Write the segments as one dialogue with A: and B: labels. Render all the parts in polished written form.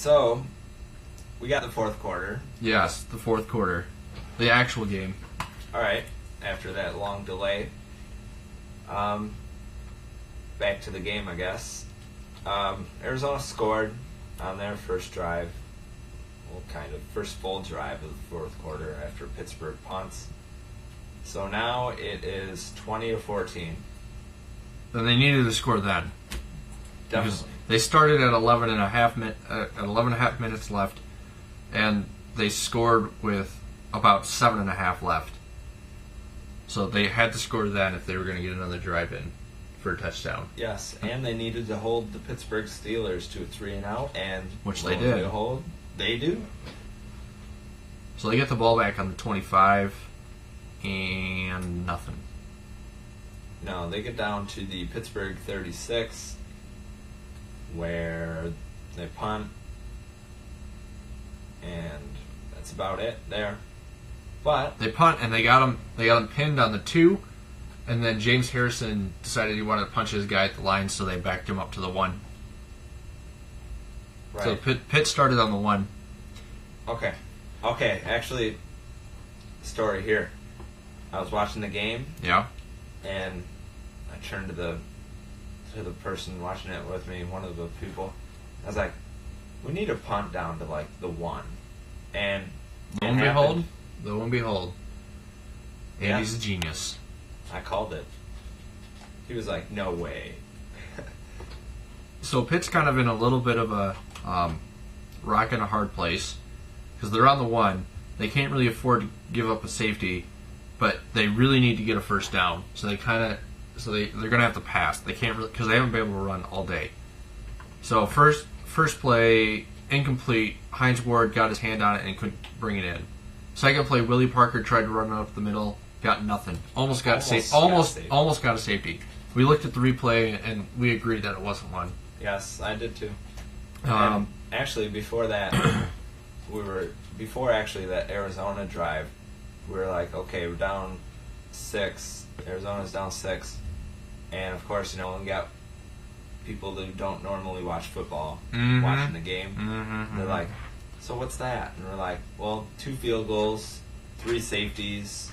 A: So, we got the fourth quarter.
B: Yes, the fourth quarter. The actual game.
A: All right. After that long delay. Back to the game, I guess. Arizona scored on their first drive. Well, kind of first full drive of the fourth quarter after Pittsburgh punts. So now it is 20-14.
B: Then they needed to score then.
A: Definitely.
B: Because they started at 11 and a half minutes left, and they scored with about 7.5 left. So they had to score then if they were going to get another drive in for a touchdown.
A: Yes, and they needed to hold the Pittsburgh Steelers to a 3-and-out, and
B: which they did.
A: They do.
B: So they get the ball back on the 25, and nothing.
A: No, they get down to the Pittsburgh 36, where they punt, and that's about it there. But
B: they punt, and they got him pinned on the 2, and then James Harrison decided he wanted to punch his guy at the line, so they backed him up to the 1.
A: Right.
B: So Pitt started on the 1.
A: Okay. Actually, story here. I was watching the game.
B: Yeah.
A: And I turned to the person watching it with me, one of the people. I was like, "We need a punt down to like the 1." And
B: lo and behold, Andy's a genius.
A: I called it. He was like, "No way."
B: So Pitt's kind of in a little bit of a rock and a hard place because they're on the 1. They can't really afford to give up a safety, but they really need to get a first down. So they're gonna have to pass. They can't because they haven't been able to run all day. So first play incomplete. Hines Ward got his hand on it and couldn't bring it in. Second play, Willie Parker tried to run it up the middle, got nothing. Almost got a safety. We looked at the replay and we agreed that it wasn't one.
A: Yes, I did too. Actually, before that, that Arizona drive, we were like, okay, we're down 6. Arizona's down 6, and of course, we got people who don't normally watch football watching the game. They're like, so what's that? And we're like, well, 2 field goals, 3 safeties,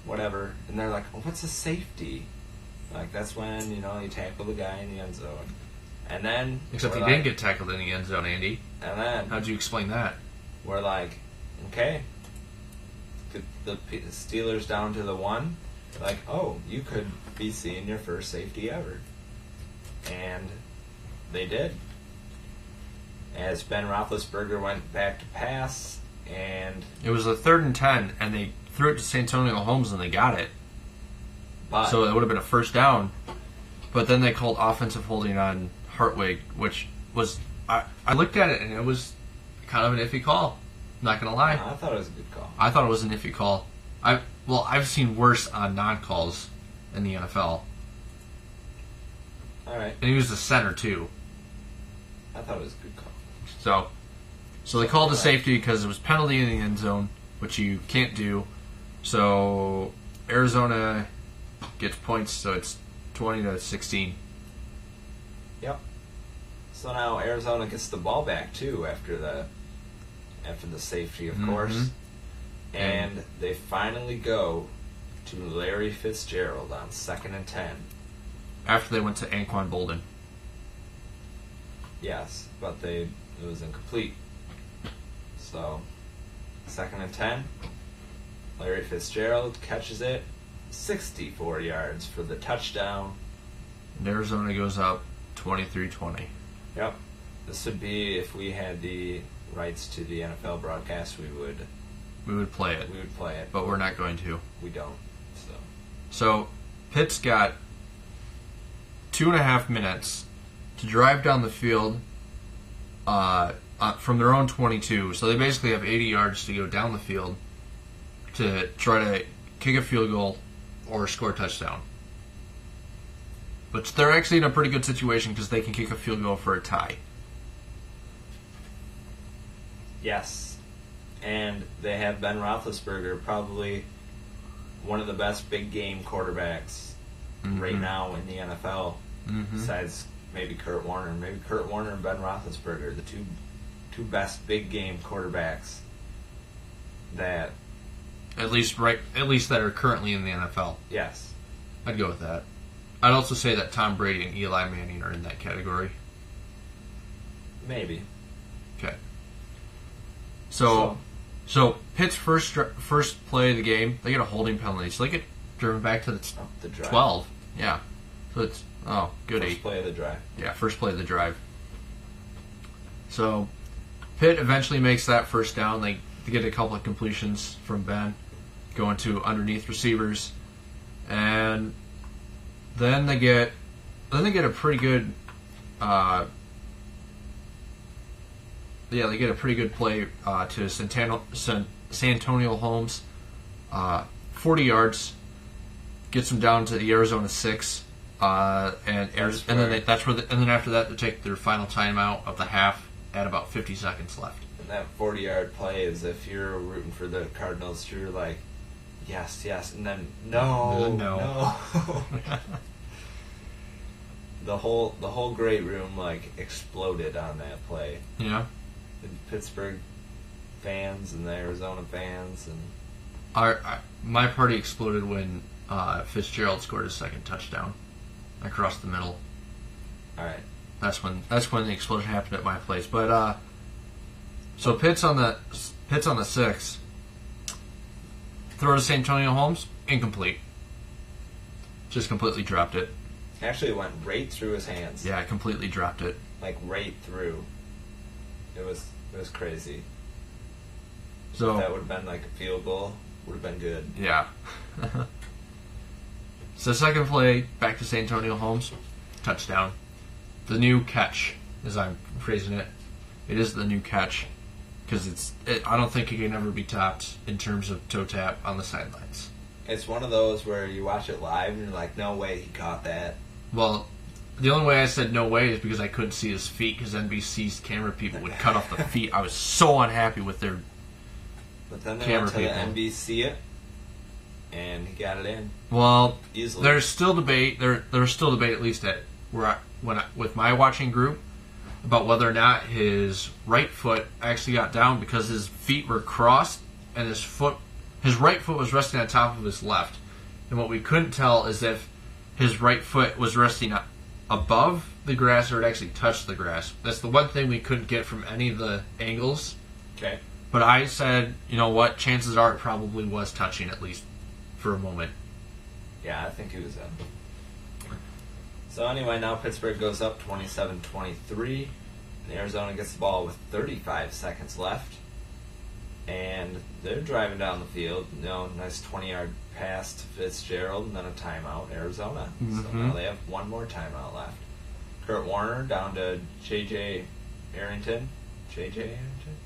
A: whatever. And they're like, well, what's a safety? Like, that's when, you tackle the guy in the end zone. And then...
B: Except he didn't get tackled in the end zone, Andy.
A: And then...
B: How'd you explain that?
A: We're like, okay. Get the Steelers down to the 1. Like, oh, you could be seeing your first safety ever. And they did. As Ben Roethlisberger went back to pass, and...
B: It was a 3rd and 10, and they threw it to Santonio Holmes, and they got it. So it would have been a first down. But then they called offensive holding on Hartwig, which was... I looked at it, and it was kind of an iffy call. I'm not going to lie.
A: No, I thought it was a good call.
B: I thought it was an iffy call. I've seen worse on non-calls in the NFL.
A: All right.
B: And he was the center, too.
A: I thought it was a good call.
B: So they called a safety because it was penalty in the end zone, which you can't do. So Arizona gets points, so it's 20-16.
A: Yep. So now Arizona gets the ball back too after the safety, of course, and they finally go to Larry Fitzgerald on 2nd and 10.
B: After they went to Anquan Bolden.
A: Yes, but it was incomplete. So 2nd and 10. Larry Fitzgerald catches it, 64 yards for the touchdown.
B: And Arizona goes up 23-20.
A: Yep. This would be, if we had the rights to the NFL broadcast, we would
B: play it. But we're not going to.
A: We don't.
B: So Pitt's got 2.5 minutes to drive down the field from their own 22. So they basically have 80 yards to go down the field to try to kick a field goal or score a touchdown. But they're actually in a pretty good situation because they can kick a field goal for a tie.
A: Yes. And they have Ben Roethlisberger, probably one of the best big game quarterbacks right now in the NFL, besides maybe Kurt Warner. Maybe Kurt Warner and Ben Roethlisberger, the two best big game quarterbacks that
B: At least that are currently in the NFL.
A: yes.
B: I'd go with that. I'd also say that Tom Brady and Eli Manning are in that category.
A: Maybe.
B: Okay. So Pitt's first play of the game, they get a holding penalty, so they get driven back to
A: The drive.
B: 12. Yeah. So it's goody.
A: First play of the drive.
B: Yeah, first play of the drive. So Pitt eventually makes that first down. They get a couple of completions from Ben, going to underneath receivers, and then they get a pretty good. They get a pretty good play to Santonio Holmes, 40 yards, gets them down to the Arizona 6, and then after that they take their final timeout of the half at about 50 seconds left.
A: And that 40-yard play is if you're rooting for the Cardinals, you're like, yes, and then no. The whole great room like exploded on that play.
B: Yeah.
A: The Pittsburgh fans and the Arizona fans and
B: my party exploded when Fitzgerald scored his second touchdown across the middle.
A: all right.
B: That's when the explosion happened at my place. But so Pitt's on the 6. Throw to Santonio Holmes, incomplete. Just completely dropped it.
A: Actually, it went right through his hands.
B: Yeah, completely dropped it.
A: Like right through. It was crazy.
B: So
A: If that would have been like a field goal, would have been good.
B: yeah. So second play, back to Santonio Holmes, touchdown. The new catch, as I'm phrasing it. It is the new catch because I don't think it can ever be topped in terms of toe tap on the sidelines.
A: It's one of those where you watch it live and you're like, no way he caught that.
B: Well, the only way I said no way is because I couldn't see his feet because NBC's camera people would cut off the feet. I was so unhappy with their
A: But then they
B: camera
A: went to
B: people.
A: the NBC it, and he got it in
B: Well,
A: easily.
B: there's still debate. There's still debate, at least at with my watching group, about whether or not his right foot actually got down because his feet were crossed and his right foot was resting on top of his left. And what we couldn't tell is if his right foot was resting above the grass or it actually touched the grass. That's the one thing we couldn't get from any of the angles.
A: Okay.
B: But I said, you know what? Chances are it probably was touching at least for a moment.
A: Yeah, I think he was in. So anyway, now Pittsburgh goes up 27-23. And Arizona gets the ball with 35 seconds left. And they're driving down the field. Nice 20-yard pass to Fitzgerald and then a timeout, Arizona. So
B: Mm-hmm.
A: now they have one more timeout left. Kurt Warner down to J.J. Arrington. J.J. Arrington?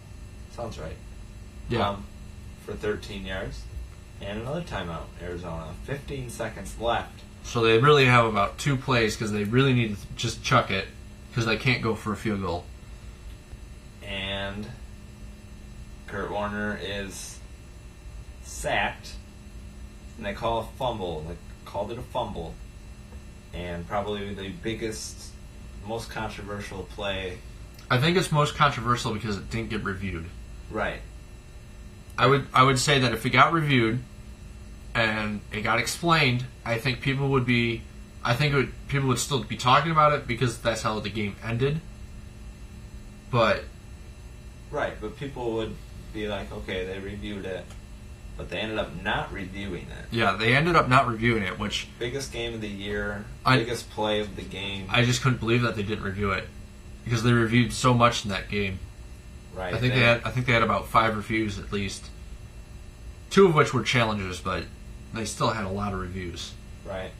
A: Sounds right.
B: Yeah.
A: For 13 yards. And another timeout, Arizona. 15 seconds left.
B: So they really have about 2 plays because they really need to just chuck it because they can't go for a field goal.
A: And Kurt Warner is sacked. And they call a fumble. They called it a fumble. And probably the biggest, most controversial play.
B: I think it's most controversial because it didn't get reviewed.
A: Right.
B: I would say that if it got reviewed and it got explained, I think people would still be talking about it because that's how the game ended. But
A: Right, but people would be like, okay, they reviewed it. But they ended up not reviewing it.
B: yeah, they ended up not reviewing it, which
A: Biggest game of the year,
B: I-
A: biggest play of the game.
B: I just couldn't believe that they didn't review it because they reviewed so much in that game.
A: Right.
B: I think they had about 5 reviews at least. 2 of which were challenges, but they still had a lot of reviews.
A: Right.